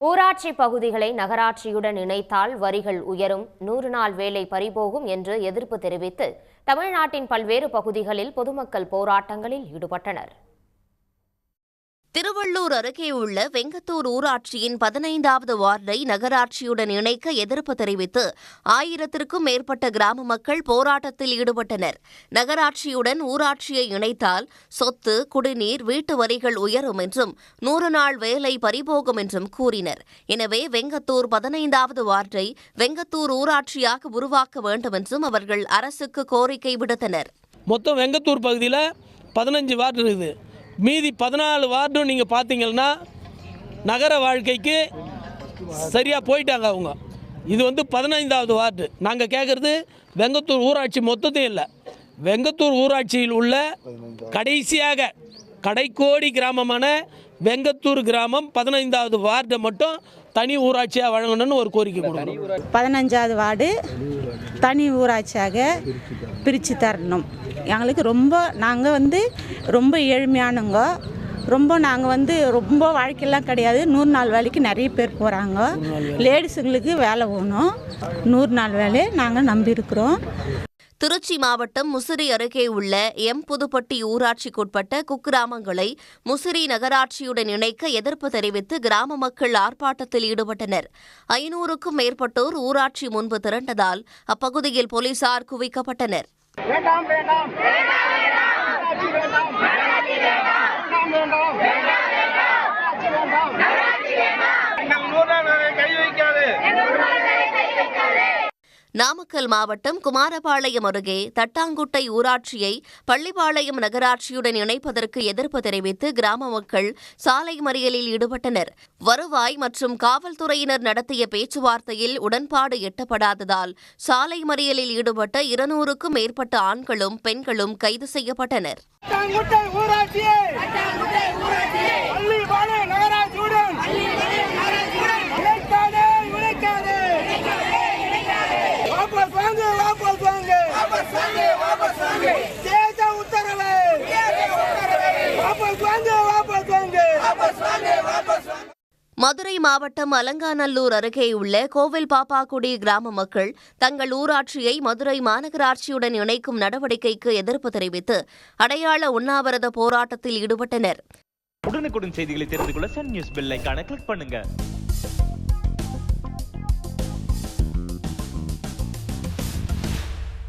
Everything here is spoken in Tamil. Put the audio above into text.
ஊராட்சி பகுதிகளை நகராட்சியுடன் இணைத்தால் வரிகள் உயரும், 100 நாள் வேலை பறிபோகும் என்று எதிர்ப்பு தெரிவித்து தமிழ்நாட்டின் பல்வேறு பகுதிகளில் பொதுமக்கள் போராட்டங்களில் ஈடுபட்டனர். திருவள்ளூர் அருகே உள்ள வெங்கத்தூர் ஊராட்சியின் 15வது வார்டை நகராட்சியுடன் இணைக்க எதிர்ப்பு தெரிவித்து 1000க்கும் மேற்பட்ட கிராம மக்கள் போராட்டத்தில் ஈடுபட்டனர். நகராட்சியுடன் ஊராட்சியை இணைத்தால் சொத்து, குடிநீர், வீட்டு வரிகள் உயரும் என்றும் 100 நாள் வேலை பறிபோகும் என்றும் கூறினர். எனவே வெங்கத்தூர் 15வது வார்டை வெங்கத்தூர் ஊராட்சியாக உருவாக்க வேண்டும் என்றும் அவர்கள் அரசுக்கு கோரிக்கை விடுத்தனர். மொத்தம் வெங்கத்தூர் பகுதியில் 15 வார்டு இருக்குது. மீதி 14 வார்டும் நீங்கள் பார்த்தீங்கன்னா நகர வாழ்க்கைக்கு சரியாக போயிட்டாங்க அவங்க. இது 15வது வார்டு. நாங்கள் கேட்குறது வெங்கத்தூர் ஊராட்சி மொத்தத்தையும் இல்லை, வெங்கத்தூர் ஊராட்சியில் உள்ள கடைசியாக கடைக்கோடி கிராமமான வெங்கத்தூர் கிராமம் 15வது வார்டை மட்டும் தனி ஊராட்சியாக வழங்கணும்னு ஒரு கோரிக்கை கொடுக்கணும். 15வது வார்டு தனி ஊராட்சியாக பிரித்து தரணும். எங்களுக்கு நாங்கள் ரொம்ப ஏழ்மையானவங்க, நாங்கள் ரொம்ப வாழ்க்கையெல்லாம் கிடையாது. 100 நாள் வேலைக்கு நிறைய பேர் போகிறாங்க. லேடிஸுங்களுக்கு வேலை வேணும். 100 நாள் வேலையை நாங்கள் நம்பியிருக்கிறோம். திருச்சி மாவட்டம் முசிறி அருகே உள்ள புதுப்பட்டி ஊராட்சிக்குட்பட்ட குக்கிராமங்களை முசிறி நகராட்சியுடன் இணைக்க எதிர்ப்பு தெரிவித்து கிராம மக்கள் ஆர்ப்பாட்டத்தில் ஈடுபட்டனர். 500க்கும் மேற்பட்டோர் ஊராட்சி முன்பு திரண்டதால் அப்பகுதியில் போலீசார் குவிக்கப்பட்டனர். நாமக்கல் மாவட்டம் குமாரபாளையம் அருகே தட்டாங்குட்டை ஊராட்சியை பள்ளிப்பாளையம் நகராட்சியுடன் இணைப்பதற்கு எதிர்ப்பு தெரிவித்து கிராம மக்கள் சாலை மறியலில் ஈடுபட்டனர். வருவாய் மற்றும் காவல்துறையினர் நடத்திய பேச்சுவார்த்தையில் உடன்பாடு எட்டப்படாததால் சாலை மறியலில் ஈடுபட்ட 200க்கும் மேற்பட்ட ஆண்களும் பெண்களும் கைது செய்யப்பட்டனர். மதுரை மாவட்டம் அலங்காநல்லூர் அருகே உள்ள கோவில் பாப்பாக்குடி கிராம மக்கள் தங்கள் ஊராட்சியை மதுரை மாநகராட்சியுடன் இணைக்கும் நடவடிக்கைக்கு எதிர்ப்பு தெரிவித்து அடையாள உண்ணாவிரத போராட்டத்தில் ஈடுபட்டனர். உடனுக்குடன் செய்திகளை தெரிந்து கொள்ள சன் நியூஸ் பெல் ஐகானை கிளிக் பண்ணுங்க.